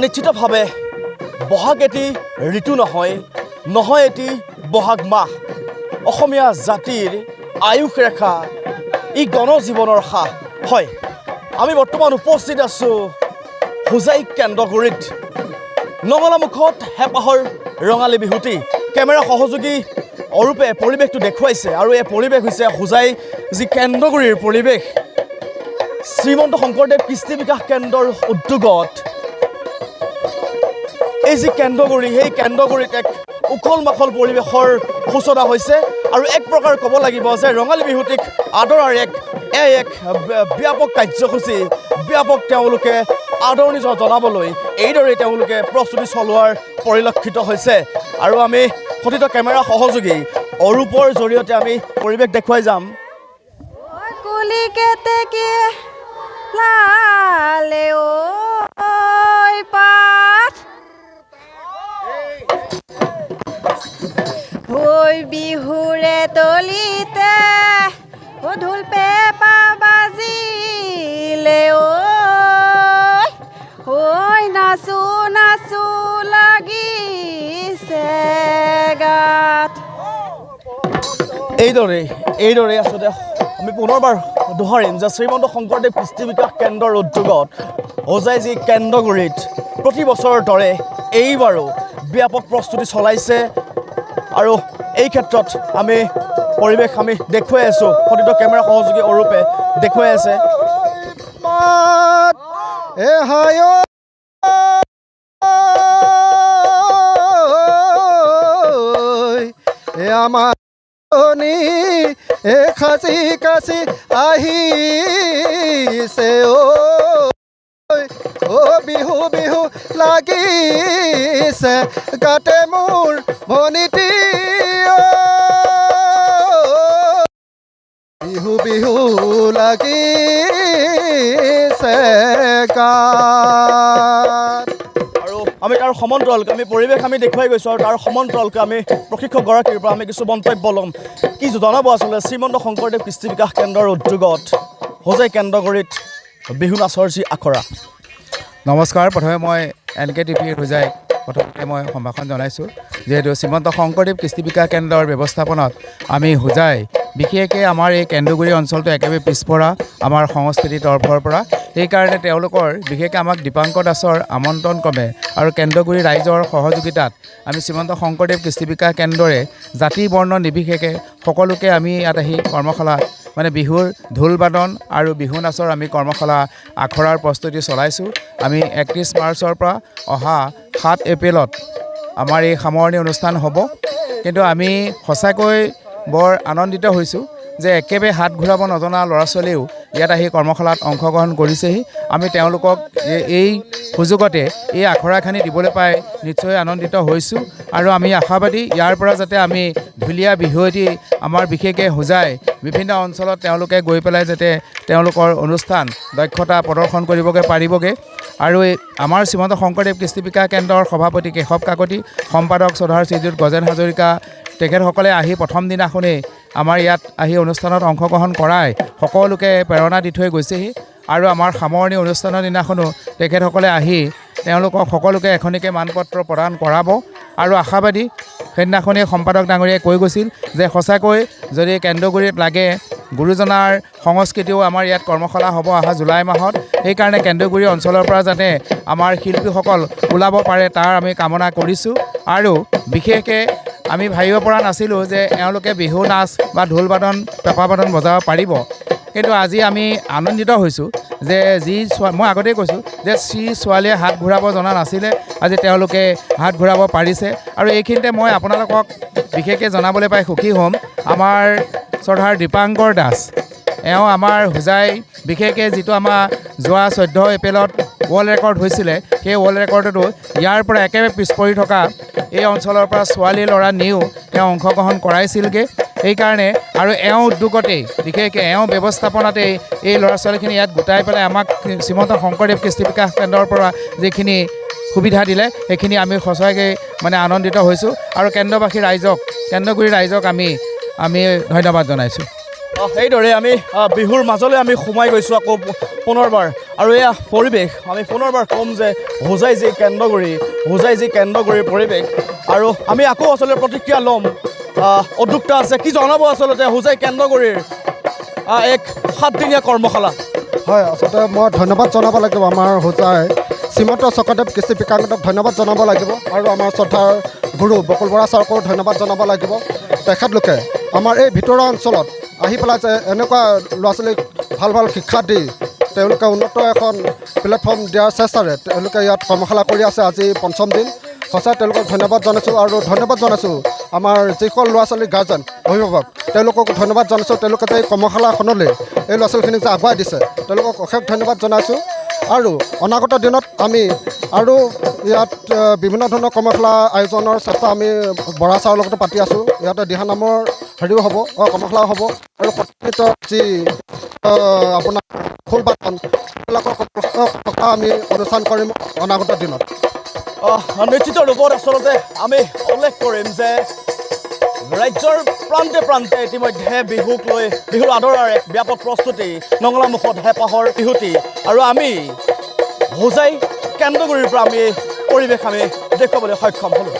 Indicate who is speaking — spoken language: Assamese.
Speaker 1: নিশ্চিতভাৱে বহাগ এটি ঋতু নহয় এটি বহাগ মাহ অসমীয়া জাতিৰ আয়ুস ৰেখা ই গণজীৱনৰ সাহ হয় আমি বৰ্তমান উপস্থিত আছোঁ হোজাই কেন্দ্ৰগুৰিত নঙলামুখত হেঁপাহৰ ৰঙালী বিহুটি কেমেৰা সহযোগী অৰূপে পৰিৱেশটো দেখুৱাইছে আৰু এই পৰিৱেশ হৈছে হোজাই যি কেন্দ্ৰগুৰিৰ পৰিৱেশ শ্ৰীমন্ত শংকৰদেৱ কৃষ্টি বিকাশ কেন্দ্ৰৰ উদ্যোগত এই যি কেন্দ্ৰগুৰি সেই কেন্দ্ৰগুৰিত এক উখল মাখল পৰিৱেশৰ সূচনা হৈছে আৰু এক প্ৰকাৰ ক'ব লাগিব যে ৰঙালী বিহুটিক আদৰাৰ এক ব্যাপক কাৰ্যসূচী ব্যাপক তেওঁলোকে আদৰণি জনাবলৈ এইদৰে তেওঁলোকে প্ৰস্তুতি চলোৱাৰ পৰিলক্ষিত হৈছে আৰু আমি কথিত কেমেৰা সহযোগী অৰূপৰ জৰিয়তে আমি পৰিৱেশ দেখুৱাই যাম
Speaker 2: বিহুৰে তলিতে ঢোল পেঁপা বাজিলে ঐ নাচো নাচো লাগিছে গাত
Speaker 1: এইদৰে আচলতে আমি পুনৰবাৰ দোহাৰিম যে শ্ৰীমন্ত শংকৰদেৱ কৃষ্টি বিকাশ কেন্দ্ৰৰ উদ্যোগত হোজাই যি কেন্দ্ৰগুৰিত প্ৰতি বছৰৰ দৰে এইবাৰো ব্যাপক প্ৰস্তুতি চলাইছে আৰু এই ক্ষেত্ৰত আমি পৰিৱেশ আমি দেখুৱাই আছোঁ কথিত কেমেৰা সহযোগী অৰূপে দেখুৱাই আছে
Speaker 3: আমাৰ খাচি কাচি আহিছে ও বিহু বিহু লাগিছে গাতে মোৰ ভনিটি বিহু বিহু লাগিছে গাত
Speaker 1: আৰু আমি তাৰ সমান্তৰালকৈ আমি পৰিৱেশ আমি দেখুৱাই গৈছোঁ আৰু তাৰ সমান্তৰালকৈ আমি প্ৰশিক্ষকগৰাকীৰ পৰা আমি কিছু মন্তব্য ল'ম কি জনাব আচলতে শ্ৰীমন্ত শংকৰদেৱ কৃষ্টি বিকাশ কেন্দ্ৰৰ উদ্যোগত হোজাই কেন্দ্ৰগুৰিত বিহু নাচৰ যি আখৰা
Speaker 4: নমস্কাৰ প্ৰথমে মই NKTV হোজাই প্ৰথমতে মই সম্ভাষণ জনাইছোঁ যিহেতু শ্ৰীমন্ত শংকৰদেৱ কৃষ্টি বিকাশ কেন্দ্ৰৰ ব্যৱস্থাপনাত আমি হোজাই বিশেষকৈ আমাৰ এই কেন্দ্ৰগুৰি অঞ্চলটো একেবাৰে পিছপৰা আমাৰ সংস্কৃতিৰ তৰফৰ পৰা সেইকাৰণে তেওঁলোকৰ বিশেষকৈ আমাক দীপাংকৰ দাসৰ আমন্ত্ৰণ ক্ৰমে আৰু কেন্দ্ৰগুৰি ৰাইজৰ সহযোগিতাত আমি শ্ৰীমন্ত শংকৰদেৱ কৃষ্টি বিকাশ কেন্দ্ৰৰে জাতি বৰ্ণ নিৰ্বিশেষে সকলোকে আমি ইয়াত আহি কৰ্মশালা মানে বিহুৰ ঢোল বাদন আৰু বিহু নাচৰ আমি কৰ্মশালা আখৰাৰ প্ৰস্তুতি চলাইছোঁ আমি 31 মাৰ্চৰ পৰা অহা 7 এপ্ৰিলত আমাৰ এই সামৰণি অনুষ্ঠান হ'ব কিন্তু আমি সঁচাকৈ বৰ আনন্দিত হৈছোঁ যে একেবাৰে হাত ঘূৰাব নজনা ল'ৰা ছোৱালীও ইয়াত আহি কৰ্মশালাত অংশগ্ৰহণ কৰিছেহি আমি তেওঁলোকক এই সুযোগতে এই আখৰাখিনি দিবলৈ পাই নিশ্চয় আনন্দিত হৈছোঁ আৰু আমি আশাবাদী ইয়াৰ পৰা যাতে আমি ঢুলীয়া বিহু এটি আমাৰ বিশেষকৈ হোজাই বিভিন্ন অঞ্চলত তেওঁলোকে গৈ পেলাই যাতে তেওঁলোকৰ অনুষ্ঠান দক্ষতা প্ৰদৰ্শন কৰিবগৈ পাৰিবগৈ আৰু আমাৰ শ্ৰীমন্ত শংকৰদেৱ কৃষ্টি বিকাশ কেন্দ্ৰৰ সভাপতি কেশৱ কাকতি সম্পাদক শ্ৰদ্ধাৰ শ্ৰীযুত গজেন হাজৰিকা তেখেতসকলে আহি প্ৰথম দিনাখনেই আমাৰ ইয়াত আহি অনুষ্ঠানত অংশগ্ৰহণ কৰাই সকলোকে প্ৰেৰণা দি থৈ গৈছেহি আৰু আমাৰ সামৰণি অনুষ্ঠানৰ দিনাখনো তেখেতসকলে আহি তেওঁলোকক সকলোকে এখনিকে মানপত্ৰ প্ৰদান কৰাব আৰু আশাবাদী সেইদিনাখনেই সম্পাদক ডাঙৰীয়াই কৈ গৈছিল যে সঁচাকৈ যদি কেন্দ্ৰগুৰিত লাগে গুৰুজনাৰ সংস্কৃতিও আমাৰ ইয়াত কৰ্মশালা হ'ব অহা জুলাই মাহত সেইকাৰণে কেন্দ্ৰগুৰি অঞ্চলৰ পৰা যাতে আমাৰ শিল্পীসকল ওলাব পাৰে তাৰ আমি কামনা কৰিছোঁ আৰু বিশেষকৈ আমি ভাবিব পৰা নাছিলোঁ যে এওঁলোকে বিহু নাচ বা ঢোল বাদন পেঁপা বাদন বজাব পাৰিব কিন্তু আজি আমি আনন্দিত হৈছোঁ যে মই আগতেই কৈছোঁ যে ছোৱালীয়ে হাত ঘূৰাব জনা নাছিলে আজি তেওঁলোকে হাত ঘূৰাব পাৰিছে আৰু এইখিনিতে মই আপোনালোকক বিশেষকৈ জনাবলৈ পাই সুখী হ'ম আমাৰ শ্ৰদ্ধাৰ দীপাংকৰ দাস এওঁ আমাৰ হোজাই বিশেষকৈ যিটো আমাৰ যোৱা 14 এপ্ৰিলত ৱৰ্ল্ড ৰেকৰ্ড হৈছিলে সেই ৱৰ্ল্ড ৰেকৰ্ডতো ইয়াৰ পৰা একেবাৰে পিছ পৰি থকা এই অঞ্চলৰ পৰা ছোৱালী ল'ৰা নিও তেওঁ অংশগ্ৰহণ কৰাইছিলগৈ এইকাৰণে আৰু এওঁ উদ্যোগতেই বিশেষকৈ এওঁ ব্যৱস্থাপনাতেই এই ল'ৰা ছোৱালীখিনি ইয়াত গোটাই পেলাই আমাক শ্ৰীমন্ত শংকৰদেৱ কৃষ্টি বিকাশ কেন্দ্ৰৰ পৰা যিখিনি সুবিধা দিলে সেইখিনি আমি সঁচাকৈ মানে আনন্দিত হৈছোঁ আৰু কেন্দ্ৰবাসী ৰাইজক কেন্দ্ৰগুৰি ৰাইজক আমি ধন্যবাদ জনাইছোঁ
Speaker 1: সেইদৰে আমি বিহুৰ মাজলৈ আমি সোমাই গৈছোঁ আকৌ পুনৰবাৰ আৰু এয়া পৰিৱেশ আমি পুনৰবাৰ ক'ম যে হোজাই যি কেন্দ্ৰগুৰিৰ পৰিৱেশ আৰু আমি আকৌ আচলতে প্ৰতিক্ৰিয়া ল'ম উদ্যোক্তা আছে কি জনাব আচলতে হোজাই কেন্দ্ৰগুৰিৰ এক 7দিনীয়া কৰ্মশালা
Speaker 3: হয় আচলতে মই ধন্যবাদ জনাব লাগিব আমাৰ হোজাই শ্ৰীমন্ত শংকৰদেৱ কৃষ্টি বিকাশ কেন্দ্ৰক ধন্যবাদ জনাব লাগিব আৰু আমাৰ শ্ৰদ্ধাৰ গুৰু বকুল বৰা ছাৰকো ধন্যবাদ জনাব লাগিব তেখেতলোকে আমাৰ এই ভিতৰুৱা অঞ্চলত আহি পেলাই যে এনেকুৱা ল'ৰা ছোৱালীক ভাল ভাল শিক্ষা দি তেওঁলোকে উন্নত এখন প্লেটফৰ্ম দিয়াৰ চেষ্টাৰে তেওঁলোকে ইয়াত কৰ্মশালা কৰি আছে আজি 5ম দিন সঁচাই তেওঁলোকক ধন্যবাদ জনাইছোঁ আৰু ধন্যবাদ জনাইছোঁ আমাৰ যিসকল ল'ৰা ছোৱালীৰ গাৰ্জেন অভিভাৱক তেওঁলোককো ধন্যবাদ জনাইছোঁ তেওঁলোকে যে এই কৰ্মশালাখনলৈ এই ল'ৰা ছোৱালীখিনিক যে আগুৱাই দিছে তেওঁলোকক অশেষ ধন্যবাদ জনাইছোঁ আৰু অনাগত দিনত আমি আৰু ইয়াত বিভিন্ন ধৰণৰ কৰ্মশালা আয়োজনৰ চেষ্টা আমি বৰা ছাৰৰ লগতো পাতি আছোঁ ইয়াতে দিহানামৰ হেৰিও হ'ব কৰ্মশালাও হ'ব আৰু প্ৰতিনিধিত্ব যি আপোনাৰ খোল বাদন সেইবিলাকৰ কৰ্মশালা আমি অনুষ্ঠান কৰিম অনাগত দিনত
Speaker 1: নিশ্চিত ৰূপত আচলতে আমি উল্লেখ কৰিম যে ৰাজ্যৰ প্ৰান্তে প্ৰান্তে ইতিমধ্যে বিহুক লৈ বিহুৰ আদৰাৰ এক ব্যাপক প্ৰস্তুতি নঙলামুখত হেঁপাহৰ বিহুটি আৰু আমি হোজাই কেন্দ্ৰগুৰিৰ পৰা আমি পৰিৱেশ আমি দেখুৱাবলৈ সক্ষম হ'লোঁ